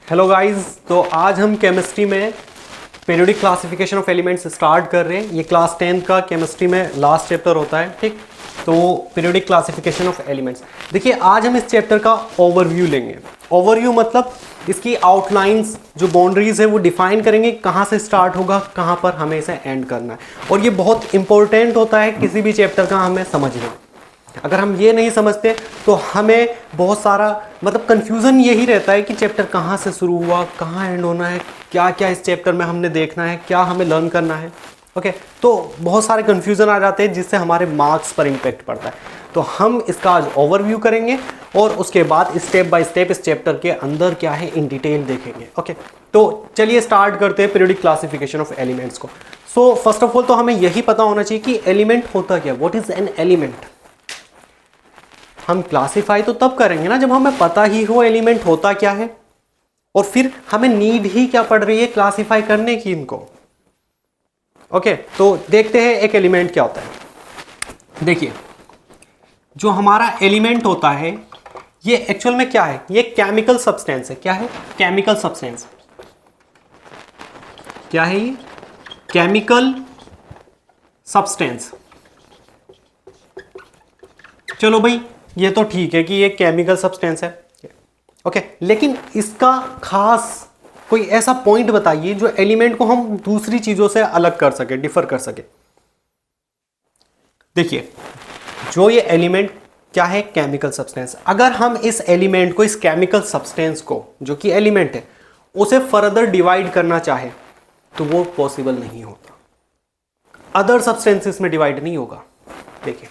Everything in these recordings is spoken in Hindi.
हेलो गाइस, तो आज हम केमिस्ट्री में periodic classification of elements start कर रहे हैं। ये क्लास 10 का केमिस्ट्री में लास्ट चैप्टर होता है, ठीक। तो पीरियोडिक क्लासिफिकेशन ऑफ एलिमेंट्स, देखिए आज हम इस चैप्टर का ओवरव्यू लेंगे। ओवरव्यू मतलब इसकी आउटलाइंस, जो बाउंड्रीज है वो डिफाइन करेंगे, कहाँ से स्टार्ट होगा, कहाँ पर हमें इसे एंड करना है। और ये बहुत इंपॉर्टेंट होता है किसी भी चैप्टर का हमें समझना। अगर हम ये नहीं समझते तो हमें बहुत सारा मतलब कंफ्यूजन यही रहता है कि चैप्टर कहाँ से शुरू हुआ, कहाँ एंड होना है, क्या क्या इस चैप्टर में हमने देखना है, क्या हमें लर्न करना है। ओके, तो बहुत सारे कंफ्यूजन आ जाते हैं जिससे हमारे मार्क्स पर इम्पेक्ट पड़ता है। तो हम इसका आज ओवरव्यू करेंगे और उसके बाद स्टेप बाय स्टेप इस चैप्टर के अंदर क्या है इन डिटेल देखेंगे। ओके, तो चलिए स्टार्ट करते हैं पीरियोडिक क्लासिफिकेशन ऑफ एलिमेंट्स को। सो फर्स्ट ऑफ ऑल तो हमें यही पता होना चाहिए कि एलिमेंट होता क्या, व्हाट इज एन एलिमेंट। हम क्लासिफाई तो तब करेंगे ना जब हमें पता ही हो एलिमेंट होता क्या है, और फिर हमें नीड ही क्या पड़ रही है क्लासिफाई करने की इनको। ओके, तो देखते हैं एक एलिमेंट क्या होता है। देखिए, जो हमारा एलिमेंट होता है ये एक्चुअल में क्या है, ये केमिकल सब्सटेंस है। क्या है? Chemical substance. क्या है ये? Chemical substance. चलो भाई, ये तो ठीक है कि ये केमिकल सब्सटेंस है। ओके, लेकिन इसका खास कोई ऐसा पॉइंट बताइए जो एलिमेंट को हम दूसरी चीजों से अलग कर सके, डिफर कर सके। देखिए, जो ये एलिमेंट क्या है, केमिकल सब्सटेंस। अगर हम इस एलिमेंट को, इस केमिकल सब्सटेंस को जो कि एलिमेंट है, उसे फर्दर डिवाइड करना चाहे तो वो पॉसिबल नहीं होता। अदर सब्सटेंसेस में डिवाइड नहीं होगा। देखिए,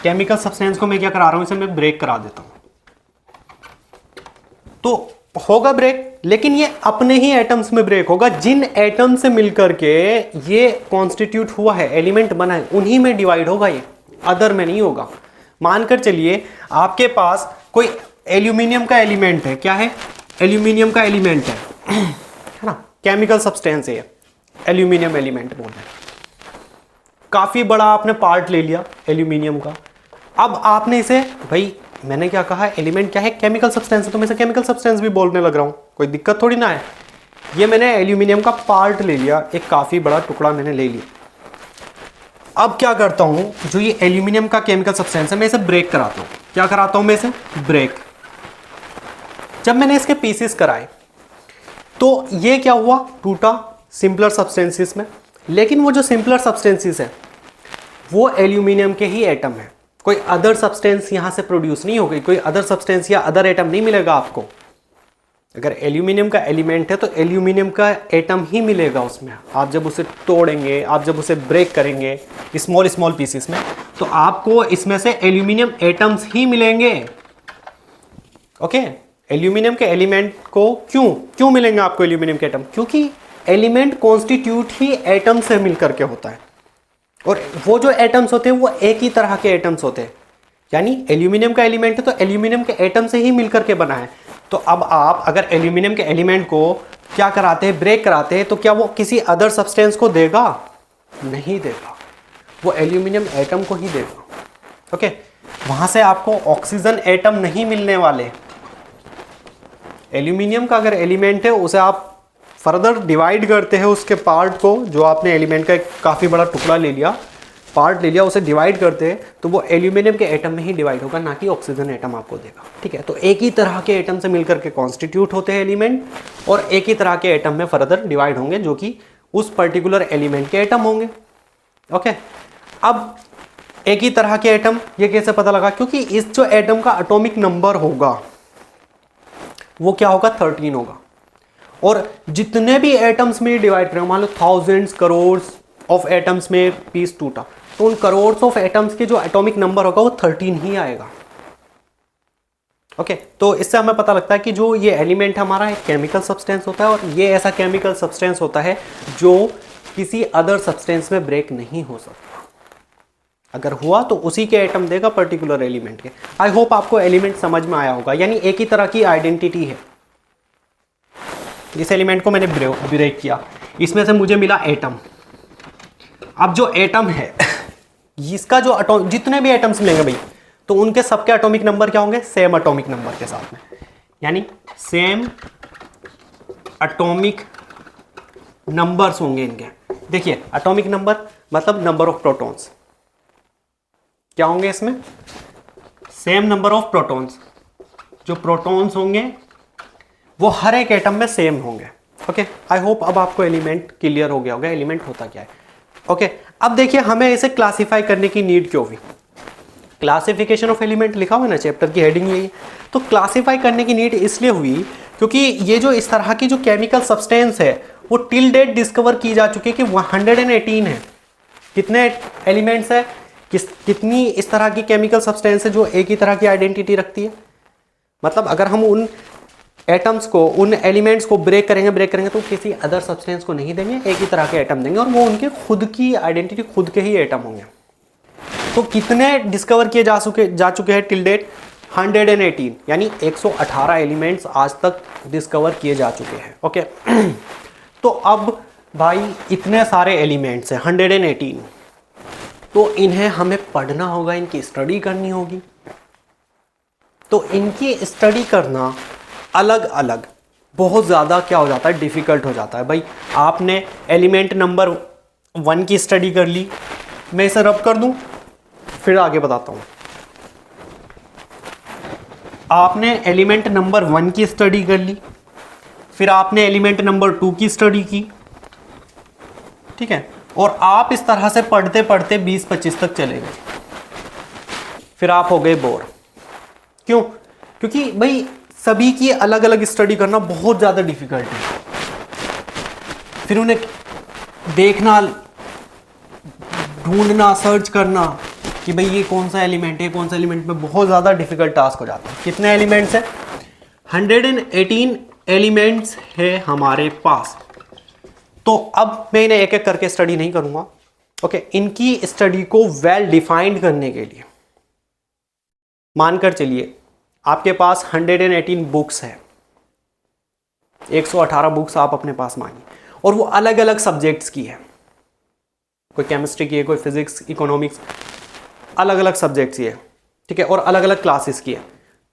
केमिकल सब्सटेंस को मैं क्या करा रहा हूं, इसे मैं ब्रेक करा देता हूं तो होगा ब्रेक, लेकिन ये अपने ही एटम्स में ब्रेक होगा। जिन एटम से मिलकर के ये कॉन्स्टिट्यूट हुआ है, एलिमेंट बना है, उन्हीं में डिवाइड होगा ये, अदर में नहीं होगा। मानकर चलिए आपके पास कोई एल्यूमिनियम का एलिमेंट है। क्या है? एल्यूमिनियम का एलिमेंट है ना, केमिकल सब्सटेंस है, एल्यूमिनियम एलिमेंट बोल रहे हैं। काफी बड़ा आपने पार्ट ले लिया एल्यूमिनियम का। अब आपने इसे, भाई मैंने क्या कहा, एलिमेंट क्या है, केमिकल सब्सटेंस है, तो मैं इसे केमिकल सब्सटेंस भी बोलने लग रहा हूं, कोई दिक्कत थोड़ी ना है। ये मैंने एल्यूमिनियम का पार्ट ले लिया, एक काफी बड़ा टुकड़ा मैंने ले लिया। अब क्या करता हूं, जो ये एल्यूमिनियम का केमिकल सब्सटेंस है, मैं इसे ब्रेक कराता हूं। क्या कराता हूं मैं इसे? ब्रेक। जब मैंने इसके पीसेस कराए तो ये क्या हुआ, टूटा सिंपलर सब्सटेंसेस में। लेकिन वो जो सिंपलर सब्सटेंसेस है वो एल्यूमिनियम के ही एटम है, कोई अदर सब्सटेंस यहां से प्रोड्यूस नहीं हो गई, कोई अदर सब्सटेंस या अदर एटम नहीं मिलेगा आपको। अगर एल्यूमिनियम का एलिमेंट है तो एल्यूमिनियम का एटम ही मिलेगा उसमें। आप जब उसे तोड़ेंगे, आप जब उसे ब्रेक करेंगे स्मॉल स्मॉल पीसेस में, तो आपको इसमें से एल्यूमिनियम एटम्स ही मिलेंगे। ओके, एल्यूमिनियम के एलिमेंट को क्यों मिलेंगे आपको एल्यूमिनियम के एटम? क्योंकि एलिमेंट कॉन्स्टिट्यूट ही एटम से मिलकर के होता है, और वो जो एटम्स होते हैं वो एक ही तरह के एटम्स होते हैं। यानी एल्यूमिनियम का एलिमेंट है तो एल्यूमिनियम के एटम से ही मिलकर के बना है। तो अब आप अगर एल्यूमिनियम के एलिमेंट को क्या कराते हैं, ब्रेक कराते हैं, तो क्या वो किसी अदर सब्सटेंस को देगा? नहीं देगा, वो एल्यूमिनियम एटम को ही देगा। ओके, वहां से आपको ऑक्सीजन एटम नहीं मिलने वाले। एल्यूमिनियम का अगर एलिमेंट है, उसे आप फर्दर डिवाइड करते हैं, उसके पार्ट को, जो आपने एलिमेंट का एक काफ़ी बड़ा टुकड़ा ले लिया, पार्ट ले लिया, उसे डिवाइड करते हैं, तो वो एल्यूमिनियम के एटम में ही डिवाइड होगा, ना कि ऑक्सीजन एटम आपको देगा। ठीक है, तो एक ही तरह के एटम से मिलकर के कॉन्स्टिट्यूट होते हैं एलिमेंट, और एक ही तरह के एटम में फर्दर डिवाइड होंगे जो कि उस पर्टिकुलर एलिमेंट के एटम होंगे। ओके, अब एक ही तरह के एटम, ये कैसे पता लगा? क्योंकि इस जो एटम का एटॉमिक नंबर होगा वो क्या होगा, 13 होगा। और जितने भी एटम्स में डिवाइड करें, मान लो थाउजेंड्स करोड़ ऑफ एटम्स में पीस टूटा, तो उन करोड़ ऑफ एटम्स के जो एटॉमिक नंबर होगा वो 13 ही आएगा। ओके, तो इससे हमें पता लगता है कि जो ये एलिमेंट हमारा एक केमिकल सब्सटेंस होता है, और ये ऐसा केमिकल सब्सटेंस होता है जो किसी अदर सब्सटेंस में ब्रेक नहीं हो सकता। अगर हुआ तो उसी के एटम देगा पर्टिकुलर एलिमेंट के। आई होप आपको एलिमेंट समझ में आया होगा, यानी एक ही तरह की आइडेंटिटी है। इस एलिमेंट को मैंने ब्रेक किया, इसमें से मुझे मिला एटम। अब जो एटम है इसका जो जितने भी एटम्स मिलेंगे भाई, तो उनके सबके एटॉमिक नंबर क्या होंगे? सेम एटॉमिक नंबर के साथ में, यानी सेम एटॉमिक नंबर्स होंगे इनके। देखिए एटॉमिक नंबर मतलब नंबर ऑफ प्रोटॉन्स, क्या होंगे इसमें, सेम नंबर ऑफ प्रोटॉन्स। जो प्रोटॉन्स होंगे वो हर एक एटम में सेम होंगे। ओके, आई होप अब आपको एलिमेंट क्लियर हो गया होगा, एलिमेंट होता क्या है। ओके, अब देखिए हमें इसे क्लासिफाई करने की नीड क्यों हुई। क्लासिफिकेशन ऑफ एलिमेंट लिखा हुआ है ना, चैप्टर की हेडिंग यही। तो क्लासिफाई करने की नीड इसलिए हुई क्योंकि ये जो इस तरह की जो केमिकल सब्सटेंस है वो टिल डेट डिस्कवर की जा चुकी है कि 118 है। कितने एलिमेंट्स है, कितनी इस तरह की केमिकल सब्सटेंस है जो एक ही तरह की आइडेंटिटी रखती है। मतलब अगर हम उन एटम्स को, उन एलिमेंट्स को ब्रेक करेंगे तो किसी अदर सब्सटेंस को नहीं देंगे, एक ही तरह के एटम देंगे और वो उनके खुद की आइडेंटिटी, खुद के ही एटम होंगे। तो कितने डिस्कवर किए जा चुके हैं टिल डेट, 118, यानी 118 एलिमेंट्स आज तक डिस्कवर किए जा चुके हैं। ओके, तो अब भाई इतने सारे एलिमेंट्स हैं 118, तो इन्हें हमें पढ़ना होगा, इनकी स्टडी करनी होगी। तो इनकी स्टडी करना अलग अलग बहुत ज़्यादा क्या हो जाता है, डिफ़िकल्ट हो जाता है। भाई आपने एलिमेंट नंबर 1 की स्टडी कर ली, मैं इसे रब कर दूं फिर आगे बताता हूं। आपने एलिमेंट नंबर 1 की स्टडी कर ली, फिर आपने एलिमेंट नंबर 2 की स्टडी की, ठीक है, और आप इस तरह से पढ़ते पढ़ते 20-25 तक चले गए, फिर आप हो गए बोर। क्यों? क्योंकि भाई सभी की अलग अलग स्टडी करना बहुत ज़्यादा डिफिकल्ट है। फिर उन्हें देखना, ढूंढना, सर्च करना कि भाई ये कौन सा एलिमेंट है, कौन सा एलिमेंट में बहुत ज़्यादा डिफिकल्ट टास्क हो जाता है। कितने एलिमेंट्स हैं? 118 एलिमेंट्स है हमारे पास। तो अब मैं इन्हें एक एक करके स्टडी नहीं करूंगा। ओके, इनकी स्टडी को वेल डिफाइंड करने के लिए मानकर चलिए आपके पास 118 बुक्स है, 118 बुक्स आप अपने पास मानिए, और वो अलग अलग सब्जेक्ट्स की है। कोई केमिस्ट्री की है, कोई फिजिक्स, इकोनॉमिक्स, अलग अलग सब्जेक्ट्स की है, ठीक है, और अलग अलग क्लासेस की है।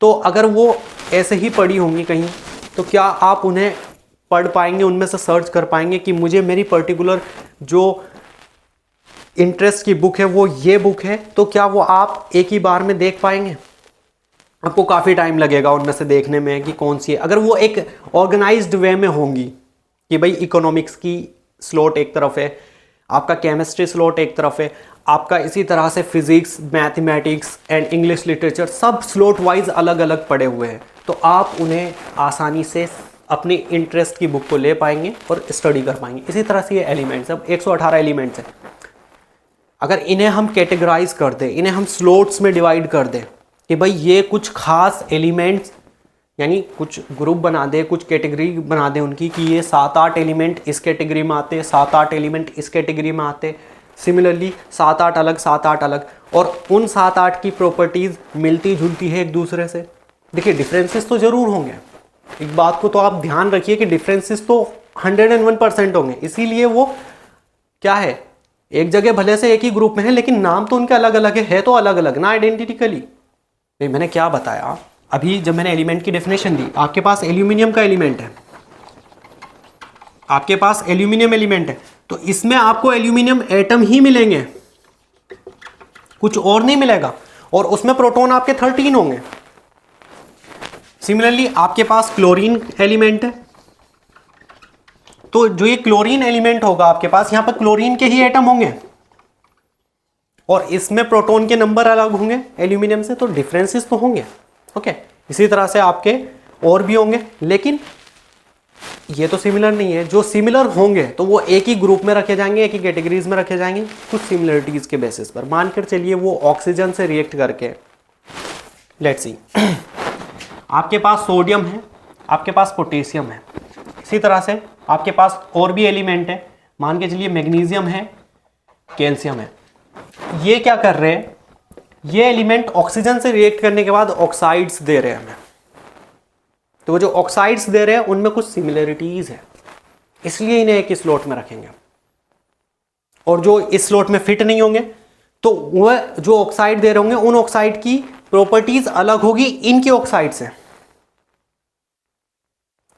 तो अगर वो ऐसे ही पढ़ी होंगी कहीं, तो क्या आप उन्हें पढ़ पाएंगे, उनमें से सर्च कर पाएंगे कि मुझे मेरी पर्टिकुलर जो इंटरेस्ट की बुक है वो ये बुक है, तो क्या वो आप एक ही बार में देख पाएंगे? आपको काफ़ी टाइम लगेगा उनमें से देखने में कि कौन सी है। अगर वो एक ऑर्गेनाइज्ड वे में होंगी कि भाई इकोनॉमिक्स की स्लॉट एक तरफ है, आपका केमिस्ट्री स्लॉट एक तरफ है, आपका इसी तरह से physics, mathematics and English literature सब स्लॉट वाइज अलग अलग पड़े हुए हैं, तो आप उन्हें आसानी से अपनी इंटरेस्ट की बुक को ले पाएंगे और स्टडी कर पाएंगे। इसी तरह से ये एलिमेंट्स, अब 118 एलिमेंट्स हैं, अगर इन्हें हम कैटेगराइज कर दें, इन्हें हम स्लॉट्स में डिवाइड कर दें कि भाई ये कुछ खास एलिमेंट्स, यानी कुछ ग्रुप बना दे, कुछ कैटेगरी बना दे उनकी कि ये 7-8 एलिमेंट इस कैटेगरी में आते, 7-8 एलिमेंट इस कैटेगरी में आते, सिमिलरली 7-8 अलग, 7-8 अलग, और उन 7-8 की प्रॉपर्टीज़ मिलती जुलती है एक दूसरे से। देखिए डिफरेंसेस तो ज़रूर होंगे, एक बात को तो आप ध्यान रखिए कि डिफरेंसेस तो 101% होंगे, इसीलिए वो क्या है, एक जगह भले से एक ही ग्रुप में है लेकिन नाम तो उनके अलग अलग है तो अलग अलग ना आइडेंटिटिकली। मैंने क्या बताया अभी, जब मैंने एलिमेंट की डेफिनेशन दी, आपके पास एल्यूमिनियम का एलिमेंट है, आपके पास एल्यूमिनियम एलिमेंट है, तो इसमें आपको एल्यूमिनियम एटम ही मिलेंगे, कुछ और नहीं मिलेगा, और उसमें प्रोटॉन आपके 13 होंगे। सिमिलरली आपके पास क्लोरीन एलिमेंट है, तो जो ये क्लोरीन एलिमेंट होगा आपके पास, यहां पर क्लोरीन के ही एटम होंगे और इसमें प्रोटॉन के नंबर अलग होंगे एल्यूमिनियम से, तो डिफरेंसेस तो होंगे। ओके, इसी तरह से आपके और भी होंगे, लेकिन ये तो सिमिलर नहीं है। जो सिमिलर होंगे तो वो एक ही ग्रुप में रखे जाएंगे, एक ही कैटेगरीज में रखे जाएंगे कुछ सिमिलरिटीज के बेसिस पर। मानकर चलिए वो ऑक्सीजन से रिएक्ट करके, लेट्स सी, आपके पास सोडियम है, आपके पास पोटेशियम है, इसी तरह से आपके पास और भी एलिमेंट है, मान के चलिए मैग्नीशियम है, कैल्शियम है। ये क्या कर रहे हैं, ये एलिमेंट ऑक्सीजन से रिएक्ट करने के बाद ऑक्साइड्स दे रहे हैं हमें, तो वो जो ऑक्साइड्स दे रहे हैं उनमें कुछ सिमिलरिटीज है, इसलिए इन्हें एक स्लॉट में रखेंगे। और जो इस स्लॉट में फिट नहीं होंगे तो वह जो ऑक्साइड दे रहे होंगे उन ऑक्साइड की प्रॉपर्टीज अलग होगी इनके ऑक्साइड से।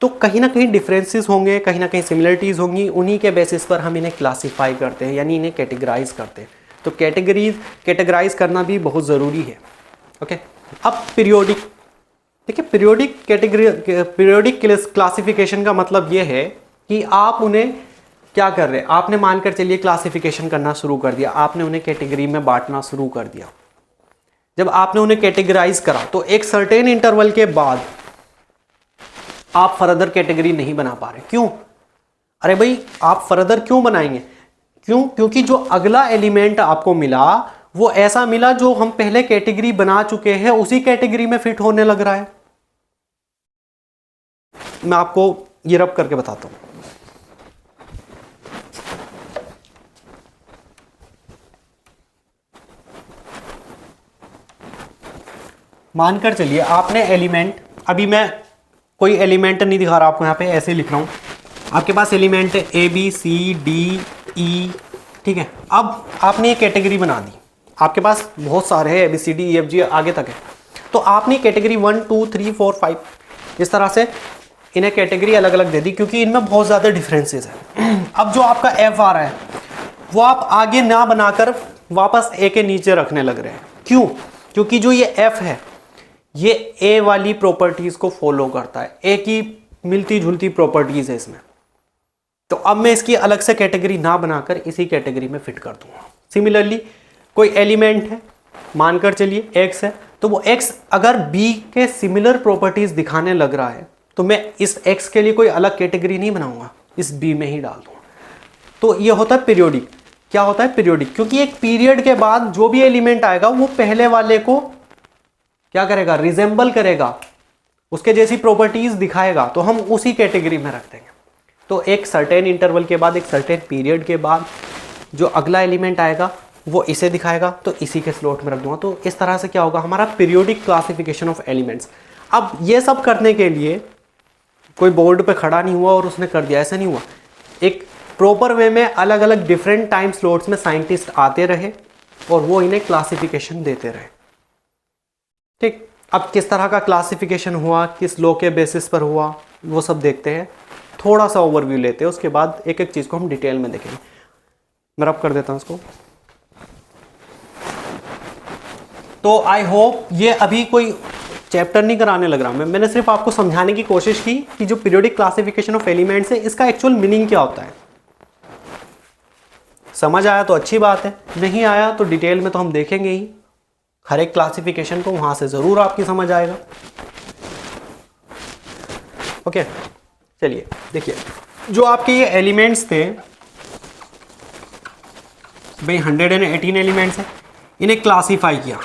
तो कहीं ना कहीं डिफरेंसेस होंगे, कहीं ना कहीं सिमिलरिटीज़ होंगी, उन्हीं के बेसिस पर हम इन्हें क्लासीफाई करते हैं, यानी इन्हें कैटेगराइज करते हैं। तो कैटेगराइज करना भी बहुत ज़रूरी है। ओके, अब पीरियोडिक, देखिए पीरियोडिक क्लासिफिकेशन का मतलब ये है कि आप उन्हें क्या कर रहे हैं, आपने मानकर चलिए क्लासिफिकेशन करना शुरू कर दिया, आपने उन्हें कैटेगरी में बांटना शुरू कर दिया। जब आपने उन्हें कैटेगराइज करा तो एक सर्टेन इंटरवल के बाद आप फर्दर कैटेगरी नहीं बना पा रहे। क्यों? अरे भाई, आप फर्दर क्यों बनाएंगे? क्योंकि जो अगला एलिमेंट आपको मिला वो ऐसा मिला जो हम पहले कैटेगरी बना चुके हैं, उसी कैटेगरी में फिट होने लग रहा है। मैं आपको ये रब करके बताता हूं। मानकर चलिए आपने एलिमेंट, अभी मैं कोई एलिमेंट नहीं दिखा रहा आपको, यहाँ पे ऐसे लिख रहा हूँ। आपके पास एलिमेंट है ए बी सी डी ई, ठीक है। अब आपने ये कैटेगरी बना दी, आपके पास बहुत सारे हैं, A B C D E F G आगे तक है। तो आपने कैटेगरी 1 2 3 4 5 इस तरह से इन्हें कैटेगरी अलग अलग दे दी, क्योंकि इनमें बहुत ज़्यादा डिफरेंसेस है। अब जो आपका एफ आ रहा है वो आप आगे ना बनाकर वापस ए के नीचे रखने लग रहे हैं। क्यों? क्योंकि जो ये एफ है ये ए वाली प्रॉपर्टीज को फॉलो करता है, ए की मिलती जुलती प्रॉपर्टीज है इसमें। तो अब मैं इसकी अलग से कैटेगरी ना बनाकर इसी कैटेगरी में फिट कर दूंगा। सिमिलरली कोई एलिमेंट है, मानकर चलिए एक्स है, तो वो एक्स अगर बी के सिमिलर प्रॉपर्टीज दिखाने लग रहा है तो मैं इस एक्स के लिए कोई अलग कैटेगरी नहीं बनाऊंगा, इस बी में ही डाल दूंगा। तो ये होता है पीरियोडिक। क्या होता है? पीरियोडिक। क्योंकि एक पीरियड के बाद जो भी एलिमेंट आएगा वो पहले वाले को क्या करेगा? रिजेंबल करेगा, उसके जैसी प्रॉपर्टीज दिखाएगा, तो हम उसी कैटेगरी में रख देंगे। तो एक सर्टेन इंटरवल के बाद, एक सर्टेन पीरियड के बाद जो अगला एलिमेंट आएगा वो इसे दिखाएगा, तो इसी के स्लॉट में रख दूंगा। तो इस तरह से क्या होगा? हमारा पीरियोडिक क्लासिफिकेशन ऑफ एलिमेंट्स। अब ये सब करने के लिए कोई बोर्ड पे खड़ा नहीं हुआ और उसने कर दिया, ऐसा नहीं हुआ। एक प्रॉपर वे में अलग अलग डिफरेंट टाइम स्लॉट्स में साइंटिस्ट आते रहे और वो इन्हें क्लासिफिकेशन देते रहे। ठीक, अब किस तरह का क्लासिफिकेशन हुआ, किस लॉ के बेसिस पर हुआ, वो सब देखते हैं। थोड़ा सा ओवरव्यू लेते हैं, उसके बाद एक एक चीज़ को हम डिटेल में देखेंगे। मैं रब कर देता हूँ इसको। तो आई होप ये अभी कोई चैप्टर नहीं कराने लग रहा, मैंने सिर्फ आपको समझाने की कोशिश की कि जो पीरियोडिक क्लासिफिकेशन ऑफ एलिमेंट्स है इसका एक्चुअल मीनिंग क्या होता है। समझ आया तो अच्छी बात है, नहीं आया तो डिटेल में तो हम देखेंगे ही हर एक क्लासिफिकेशन को, वहां से जरूर आपकी समझ आएगा। ओके, चलिए देखिए, जो आपके ये एलिमेंट्स थे भाई 118 एलिमेंट्स हैं, इन्हें क्लासीफाई किया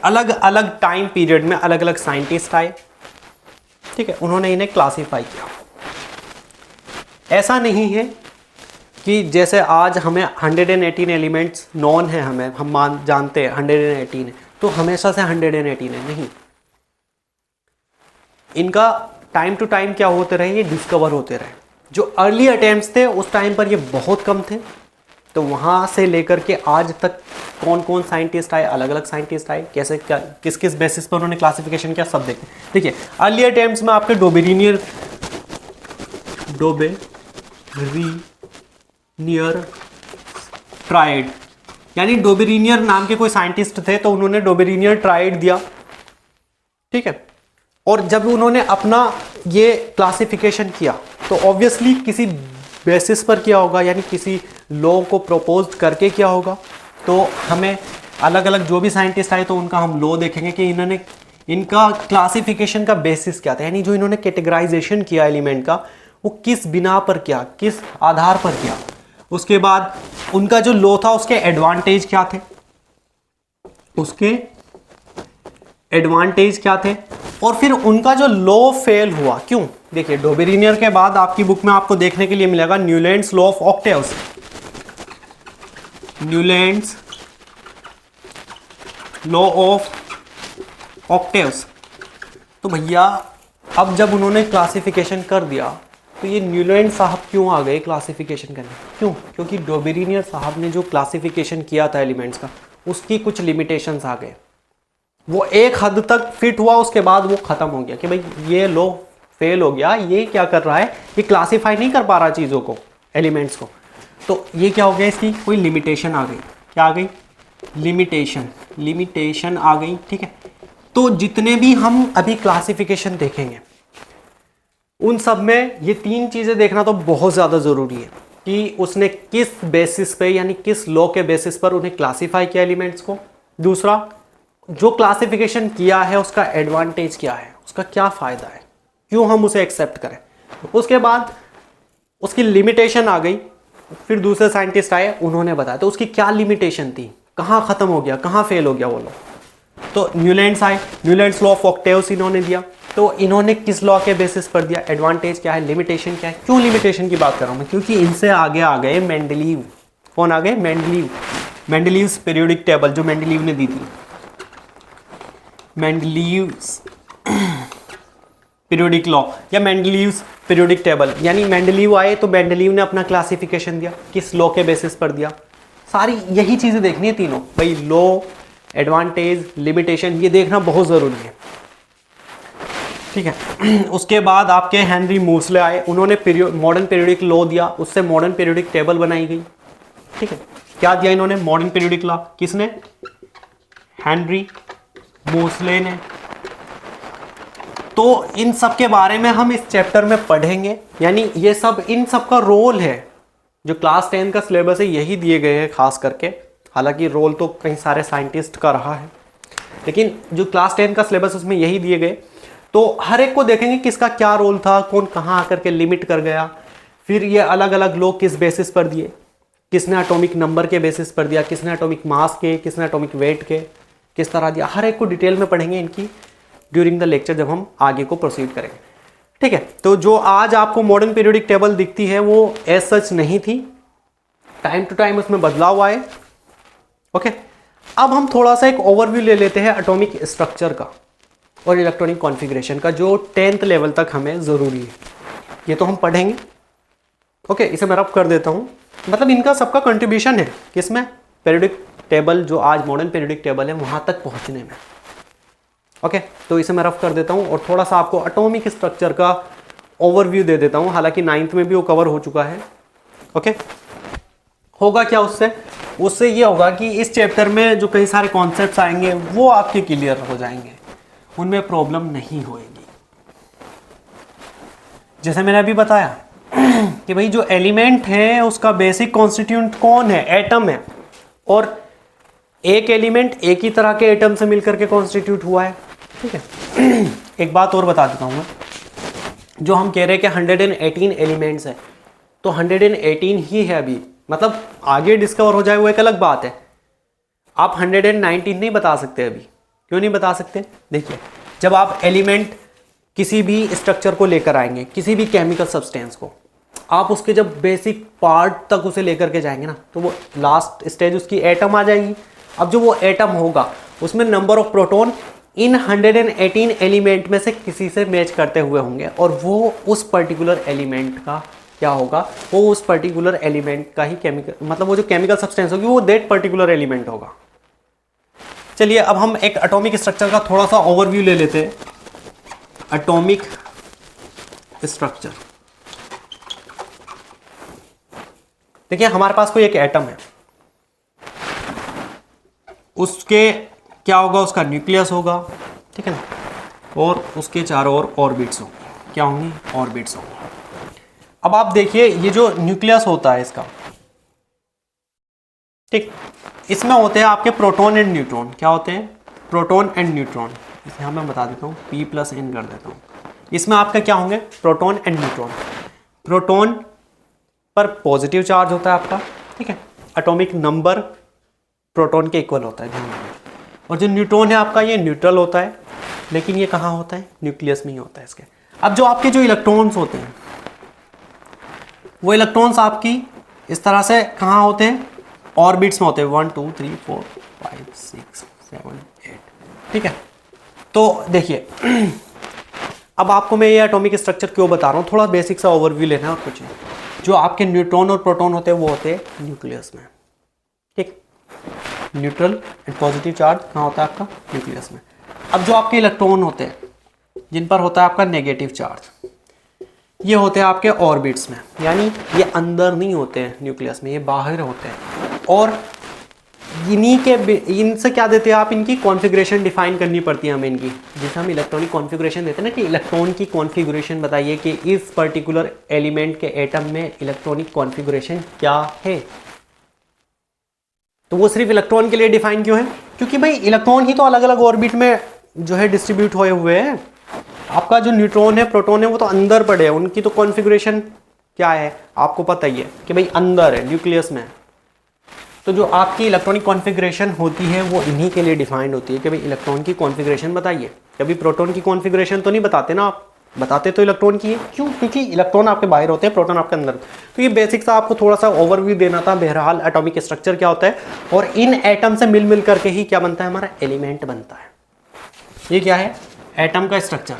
अलग अलग टाइम पीरियड में, अलग अलग साइंटिस्ट आए, ठीक है, उन्होंने इन्हें क्लासीफाई किया। ऐसा नहीं है कि जैसे आज हमें 118 एलिमेंट्स नॉन है, हम जानते हैं 118 है तो हमेशा से 118 है, नहीं। इनका टाइम टू टाइम क्या होते रहे, ये डिस्कवर होते रहे। जो अर्ली अटेम्प्ट्स थे उस टाइम पर ये बहुत कम थे, तो वहाँ से लेकर के आज तक कौन कौन साइंटिस्ट आए, अलग अलग साइंटिस्ट आए, कैसे क्या किस किस बेसिस पर उन्होंने क्लासिफिकेशन किया, सब देखते हैं। देखिए अर्ली अटेम्प्ट्स में आपके डोबेरिनियर ट्राइड, यानी डोबेरिनियर नाम के कोई साइंटिस्ट थे तो उन्होंने डोबेरिनियर ट्राइड दिया, ठीक है। और जब उन्होंने अपना ये क्लासिफिकेशन किया तो ऑब्वियसली किसी बेसिस पर किया होगा, यानी किसी लॉ को प्रपोज करके किया होगा। तो हमें अलग अलग जो भी साइंटिस्ट आए तो उनका हम लॉ देखेंगे कि इन्होंने इनका क्लासिफिकेशन का बेसिस क्या था, यानी जो इन्होंने कैटेगराइजेशन किया एलिमेंट का वो किस बिना पर किया, किस आधार पर किया। उसके बाद उनका जो लॉ था उसके एडवांटेज क्या थे, उसके एडवांटेज क्या थे, और फिर उनका जो लॉ फेल हुआ क्यों। देखिए डोबेरिनियर के बाद आपकी बुक में आपको देखने के लिए मिलेगा Newlands law of octaves, Newlands law of octaves. तो भैया अब जब उन्होंने क्लासिफिकेशन कर दिया तो ये न्यूलैंड साहब क्यों आ गए क्लासिफिकेशन करने, क्यों? क्योंकि डोबेरिनियर साहब ने जो क्लासिफिकेशन किया था एलिमेंट्स का उसकी कुछ लिमिटेशंस आ गए, वो एक हद तक फिट हुआ, उसके बाद वो खत्म हो गया कि भाई ये लो फेल हो गया, ये क्या कर रहा है, ये क्लासीफाई नहीं कर पा रहा चीज़ों को, एलिमेंट्स को। तो ये क्या हो गया, इसकी कोई लिमिटेशन आ गई। क्या आ गई, लिमिटेशन आ गई, ठीक है। तो जितने भी हम अभी क्लासिफिकेशन देखेंगे उन सब में ये तीन चीज़ें देखना तो बहुत ज़्यादा ज़रूरी है कि उसने किस बेसिस पे, यानी किस लॉ के बेसिस पर उन्हें क्लासीफाई किया एलिमेंट्स को। दूसरा, जो क्लासिफिकेशन किया है उसका एडवांटेज क्या है, उसका क्या फ़ायदा है, क्यों हम उसे एक्सेप्ट करें। उसके बाद उसकी लिमिटेशन आ गई, फिर दूसरे साइंटिस्ट आए, उन्होंने बताया तो उसकी क्या लिमिटेशन थी, कहाँ ख़त्म हो गया, कहाँ फेल हो गया वो लॉ। तो न्यूलैंड्स आए, न्यूलैंड्स लॉ ऑफ ऑक्टेव्स इन्होंने दिया, तो इन्होंने किस लॉ के बेसिस पर दिया, एडवांटेज क्या है, लिमिटेशन क्या है। क्यों लिमिटेशन की बात कर रहा हूँ मैं, क्योंकि इनसे आगे आ गए मेंडलीव। कौन आ गए, मेंडलीव्स पीरियोडिक टेबल जो मेंडलीव ने दी थी, मेंडलीव्स पीरियोडिक लॉ या मेंडलीव्स पीरियोडिक टेबल, यानी मेंडलीव आए तो मेंडलीव ने अपना क्लासिफिकेशन दिया, किस लॉ के बेसिस पर दिया। सारी यही चीज़ें देखनी है तीनों भाई, लॉ, एडवांटेज, लिमिटेशन, ये देखना बहुत ज़रूरी है, ठीक है। उसके बाद आपके हेनरी मूसले आए, उन्होंने मॉडर्न पीरियोडिक लॉ दिया, उससे मॉडर्न पीरियोडिक टेबल बनाई गई, ठीक है। क्या दिया इन्होंने, मॉडर्न पीरियोडिक लॉ, किसने, हेनरी मूसले ने। तो इन सब के बारे में हम इस चैप्टर में पढ़ेंगे, यानी ये सब, इन सब का रोल है, जो क्लास 10 का सिलेबस है यही दिए गए हैं खास करके। हालांकि रोल तो कई सारे साइंटिस्ट का रहा है, लेकिन जो क्लास 10 का सिलेबस उसमें यही दिए गए। तो हर एक को देखेंगे किसका क्या रोल था, कौन कहाँ आकर के लिमिट कर गया, फिर ये अलग अलग लोग किस बेसिस पर दिए, किसने एटॉमिक नंबर के बेसिस पर दिया, किसने एटॉमिक मास के, किसने एटॉमिक वेट के, किस तरह दिया, हर एक को डिटेल में पढ़ेंगे इनकी ड्यूरिंग द लेक्चर जब हम आगे को प्रोसीड करेंगे, ठीक है। तो जो आज आपको मॉडर्न पीरियोडिक टेबल दिखती है वो एज सच नहीं थी, टाइम टू टाइम उसमें बदलाव आए, ओके। अब हम थोड़ा सा एक ओवरव्यू ले लेते हैं एटॉमिक स्ट्रक्चर का और इलेक्ट्रॉनिक कॉन्फ़िगरेशन का, जो 10th लेवल तक हमें ज़रूरी है। ये तो हम पढ़ेंगे, ओके। इसे मैं रफ कर देता हूँ, मतलब इनका सबका कंट्रीब्यूशन है किसमें, पीरियोडिक टेबल, जो आज मॉडर्न पीरियोडिक टेबल है वहाँ तक पहुँचने में, ओके। तो इसे मैं रफ कर देता हूँ और थोड़ा सा आपको एटॉमिक स्ट्रक्चर का ओवरव्यू दे देता हूँ। हालांकि 9th में भी वो कवर हो चुका है, ओके। होगा क्या उससे ये होगा कि इस चैप्टर में जो कई सारे कॉन्सेप्ट्स आएंगे वो आपके क्लियर हो जाएंगे, उनमें प्रॉब्लम नहीं होएगी। जैसे मैंने अभी बताया कि भाई जो एलिमेंट है उसका बेसिक कॉन्स्टिट्यूएंट कौन है, एटम है, और एक एलिमेंट एक ही तरह के एटम से मिलकर के कॉन्स्टिट्यूट हुआ है, ठीक है। एक बात और बता देता हूँ मैं, जो हम कह रहे हैं कि 118 एलिमेंट्स है, तो 118 ही है अभी, मतलब आगे डिस्कवर हो जाए वो एक अलग बात है। आप 119 नहीं बता सकते अभी। क्यों नहीं बता सकते, देखिए जब आप एलिमेंट किसी भी स्ट्रक्चर को लेकर आएंगे, किसी भी केमिकल सब्सटेंस को, आप उसके जब बेसिक पार्ट तक उसे लेकर के जाएंगे ना, तो वो लास्ट स्टेज उसकी एटम आ जाएगी। अब जो वो एटम होगा उसमें number of proton in 118 element में से किसी से मैच करते हुए होंगे, और वो उस पर्टिकुलर एलिमेंट का क्या होगा, वो उस पर्टिकुलर एलिमेंट का ही केमिकल, मतलब वो जो केमिकल सब्सटेंस होगी वो दैट पर्टिकुलर एलिमेंट होगा। चलिए अब हम एक एटॉमिक स्ट्रक्चर का थोड़ा सा ओवरव्यू ले लेते हैं। एटॉमिक स्ट्रक्चर, देखिए हमारे पास कोई एक एटम है, उसके क्या होगा, उसका न्यूक्लियस होगा, ठीक है ना, और उसके चारों ओर ऑर्बिट्स होंगी। क्या होंगी, ऑर्बिट्स होंगी। अब आप देखिए ये जो न्यूक्लियस होता है इसका, ठीक, इसमें होते हैं आपके प्रोटॉन एंड न्यूट्रॉन। क्या होते हैं, प्रोटॉन एंड न्यूट्रॉन। इसे यहाँ मैं बता देता हूँ, P+N कर देता हूँ। इसमें आपका क्या होंगे, प्रोटॉन एंड न्यूट्रॉन। प्रोटॉन पर पॉजिटिव चार्ज होता है आपका, ठीक है, एटॉमिक नंबर प्रोटॉन के इक्वल होता है, ध्यान रखना। और जो न्यूट्रॉन है आपका ये न्यूट्रल होता है, लेकिन ये कहाँ होता है, न्यूक्लियस में ही होता है इसके। अब जो आपके जो इलेक्ट्रॉन्स होते हैं, वो इलेक्ट्रॉन्स आपकी इस तरह से कहाँ होते हैं, ऑर्बिट्स में होते हैं, 1 2 3 4 5 6 7 8, ठीक है। तो देखिए अब आपको मैं ये एटॉमिक स्ट्रक्चर क्यों बता रहा हूँ, थोड़ा बेसिक सा ओवरव्यू लेना है और कुछ नहीं। जो आपके न्यूट्रॉन और प्रोटॉन होते हैं वो होते हैं न्यूक्लियस में, ठीक। न्यूट्रल एंड पॉजिटिव चार्ज कहाँ होता है आपका, न्यूक्लियस में। अब जो आपके इलेक्ट्रॉन होते हैं जिन पर होता है आपका नेगेटिव चार्ज, ये होते हैं आपके ऑर्बिट्स में, यानी ये अंदर नहीं होते हैं न्यूक्लियस में, ये बाहर होते हैं। और इनसे क्या देते हैं आप, इनकी कॉन्फ़िगरेशन डिफाइन करनी पड़ती है हमें इनकी, जैसे हम इलेक्ट्रॉनिक कॉन्फ़िगरेशन देते हैं ना कि इलेक्ट्रॉन की कॉन्फ़िगरेशन बताइए कि इस पर्टिकुलर एलिमेंट के एटम में इलेक्ट्रॉनिक कॉन्फ़िगरेशन क्या है। तो वो सिर्फ इलेक्ट्रॉन के लिए डिफाइन क्यों है, क्योंकि भाई इलेक्ट्रॉन ही तो अलग अलग ऑर्बिट में जो है डिस्ट्रीब्यूट हुए हैं। आपका जो न्यूट्रॉन है, प्रोटॉन है, वो तो अंदर पड़े हैं, उनकी तो कॉन्फ़िगरेशन क्या है आपको पता ही है कि भाई अंदर है, न्यूक्लियस में। तो जो आपकी इलेक्ट्रॉनिक कॉन्फ़िगरेशन होती है वो इन्हीं के लिए डिफाइंड होती है कि भाई इलेक्ट्रॉन की कॉन्फ़िगरेशन बताइए। कभी प्रोटॉन की कॉन्फ़िगरेशन तो नहीं बताते ना आप, बताते तो इलेक्ट्रॉन की है। क्यों? क्योंकि इलेक्ट्रॉन आपके बाहर होते हैं, प्रोटॉन आपके अंदर। तो ये बेसिक सा आपको थोड़ा सा ओवरव्यू देना था। बहरहाल एटॉमिक स्ट्रक्चर क्या होता है और इन एटम से मिल मिल करके ही क्या बनता है, हमारा एलिमेंट बनता है। ये क्या है, एटम का स्ट्रक्चर।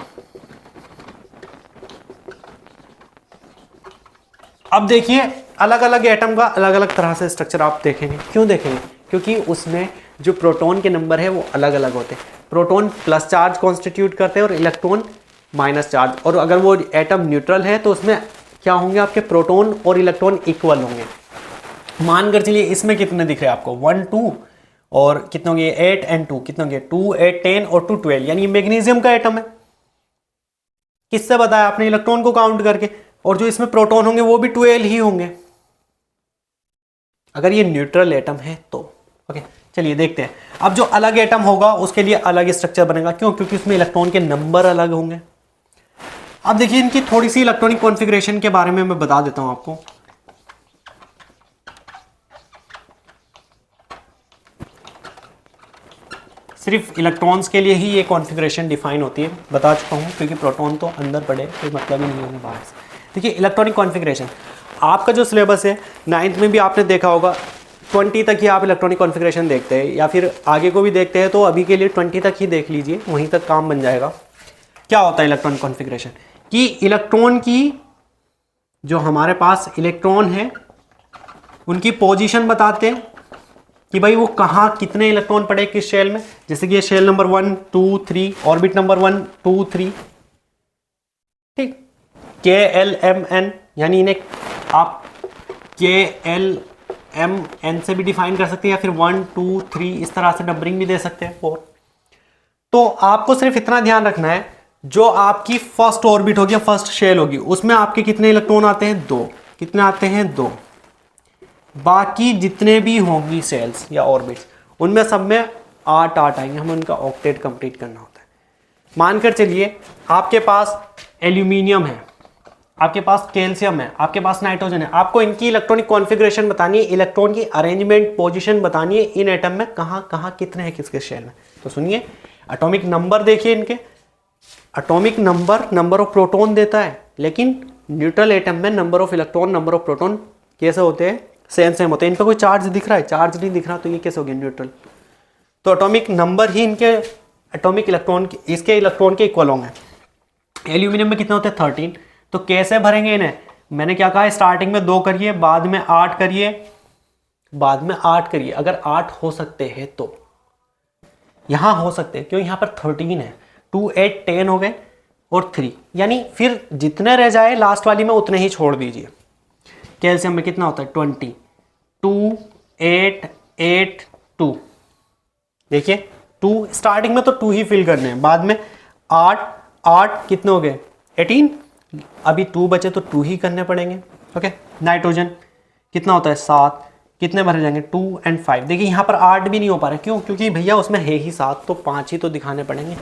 अब देखिए अलग अलग एटम का अलग अलग तरह से स्ट्रक्चर आप देखेंगे। क्यों देखेंगे? क्योंकि उसमें जो प्रोटॉन के नंबर है वो अलग अलग होते हैं। प्रोटॉन प्लस चार्ज कॉन्स्टिट्यूट करते हैं और इलेक्ट्रॉन माइनस चार्ज। और अगर वो एटम न्यूट्रल है तो उसमें क्या होंगे, आपके प्रोटॉन और इलेक्ट्रॉन इक्वल होंगे। मानकर चलिए इसमें कितने दिख रहे हैं आपको, 1 2 और कितने होंगे 8 एंड 2, कितने होंगे 2 8 10 और 2 12, यानी मैग्नीशियम का एटम है। किससे बताया आपने? इलेक्ट्रॉन को काउंट करके। और जो इसमें प्रोटॉन होंगे वो भी 12 ही होंगे अगर ये न्यूट्रल एटम है तो। ओके, चलिए देखते हैं। अब जो अलग एटम होगा उसके लिए अलग स्ट्रक्चर बनेगा। क्यों? क्योंकि उसमें इलेक्ट्रॉन के नंबर अलग होंगे। अब देखिए इनकी थोड़ी सी इलेक्ट्रॉनिक कॉन्फ़िगरेशन के बारे में मैं बता देता हूं आपको। सिर्फ इलेक्ट्रॉन्स के लिए ही ये कॉन्फ़िगरेशन डिफाइन होती है, बता चुका हूं, क्योंकि प्रोटॉन तो अंदर पड़े, कोई मतलब ही नहीं होगा बाहर से। देखिए इलेक्ट्रॉनिक कॉन्फ़िगरेशन आपका जो सिलेबस है 9th में भी आपने देखा होगा, 20 तक ही आप इलेक्ट्रॉनिक कॉन्फ़िगरेशन देखते हैं, या फिर आगे को भी देखते हैं। तो अभी के लिए 20 तक ही देख लीजिए, वहीं तक काम बन जाएगा। क्या होता है इलेक्ट्रॉनिक कॉन्फ़िगरेशन? कि इलेक्ट्रॉन की, जो हमारे पास इलेक्ट्रॉन है उनकी पोजीशन बताते हैं कि भाई वो कहाँ कितने इलेक्ट्रॉन पड़े किस शेल में। जैसे कि ये शेल नंबर 1 2 3, ऑर्बिट नंबर 1 2 3, ठीक। KLMN, यानी इन्हें आप KLMN से भी डिफाइन कर सकते हैं, या फिर 1 2 3 इस तरह से नंबरिंग भी दे सकते हैं। 4। तो आपको सिर्फ इतना ध्यान रखना है, जो आपकी फर्स्ट ऑर्बिट होगी, फर्स्ट शेल होगी, उसमें आपके कितने इलेक्ट्रॉन आते हैं? 2। कितने आते हैं? 2। बाकी जितने भी होंगी सेल्स या ऑर्बिट्स, उनमें सब में 8 8 आएंगे। हमें उनका ऑक्टेट कंप्लीट करना होता है। मानकर चलिए आपके पास एल्यूमिनियम है, आपके पास कैल्शियम है, आपके पास नाइट्रोजन है। आपको इनकी इलेक्ट्रॉनिक कॉन्फ़िगरेशन बतानी है, इलेक्ट्रॉन की अरेंजमेंट पोजीशन बतानी है, इन एटम में कहाँ कहाँ कितने हैं किसके शेल में। तो सुनिए, एटॉमिक नंबर देखिए इनके। एटॉमिक नंबर ऑफ प्रोटॉन देता है, लेकिन न्यूट्रल एटम में number of electron, number of proton कैसे होते हैं? सेम होते हैं। इन पर कोई चार्ज दिख रहा है? चार्ज नहीं दिख रहा, तो ये कैसे हो गया न्यूट्रल? तो एटॉमिक नंबर ही इनके एटॉमिक इलेक्ट्रॉन इसके इलेक्ट्रॉन के इक्वल होंगे। एल्यूमिनियम में कितने होते हैं? 13। तो कैसे भरेंगे इन्हें? मैंने क्या कहा, स्टार्टिंग में 2 करिए, बाद में 8 करिए, बाद में 8 करिए। अगर 8 हो सकते हैं तो यहां हो सकते हैं, क्यों? यहां पर 13 है। 2 8 10 हो गए और 3, यानी फिर जितने रह जाए लास्ट वाली में उतने ही छोड़ दीजिए। कैल्शियम में कितना होता है? 20। 2 8 8 2, देखिए 2 स्टार्टिंग में तो 2 ही फिल करने हैं, बाद में 8 8 कितने हो गए? 18। अभी 2 बचे तो 2 ही करने पड़ेंगे। ओके। नाइट्रोजन कितना होता है? 7। कितने भरे जाएंगे? 2 और 5। देखिए यहाँ पर 8 भी नहीं हो पा रहा। क्यों? क्योंकि भैया उसमें है ही 7, तो 5 ही तो दिखाने पड़ेंगे।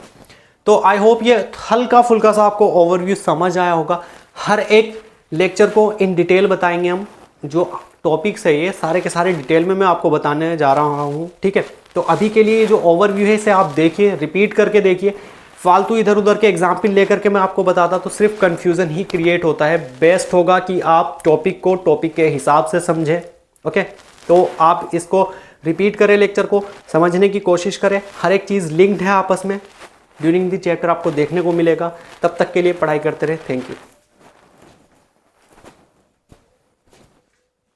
तो आई होप ये हल्का फुल्का सा आपको ओवरव्यू समझ आया होगा। हर एक लेक्चर को इन डिटेल बताएंगे हम, जो टॉपिक्स है ये सारे के सारे डिटेल में मैं आपको बताने जा रहा हूँ, ठीक है। तो अभी के लिए जो ओवरव्यू है इसे आप देखिए, रिपीट करके देखिए। फालतू इधर उधर के एग्जाम्पल लेकर के मैं आपको बताता तो सिर्फ कन्फ्यूज़न ही क्रिएट होता है। बेस्ट होगा कि आप टॉपिक को टॉपिक के हिसाब से समझें। ओके, तो आप इसको रिपीट करें, लेक्चर को समझने की कोशिश करें। हर एक चीज़ लिंक्ड है आपस में, ड्यूरिंग द चैप्टर आपको देखने को मिलेगा। तब तक के लिए पढ़ाई करते रहे। Thank you.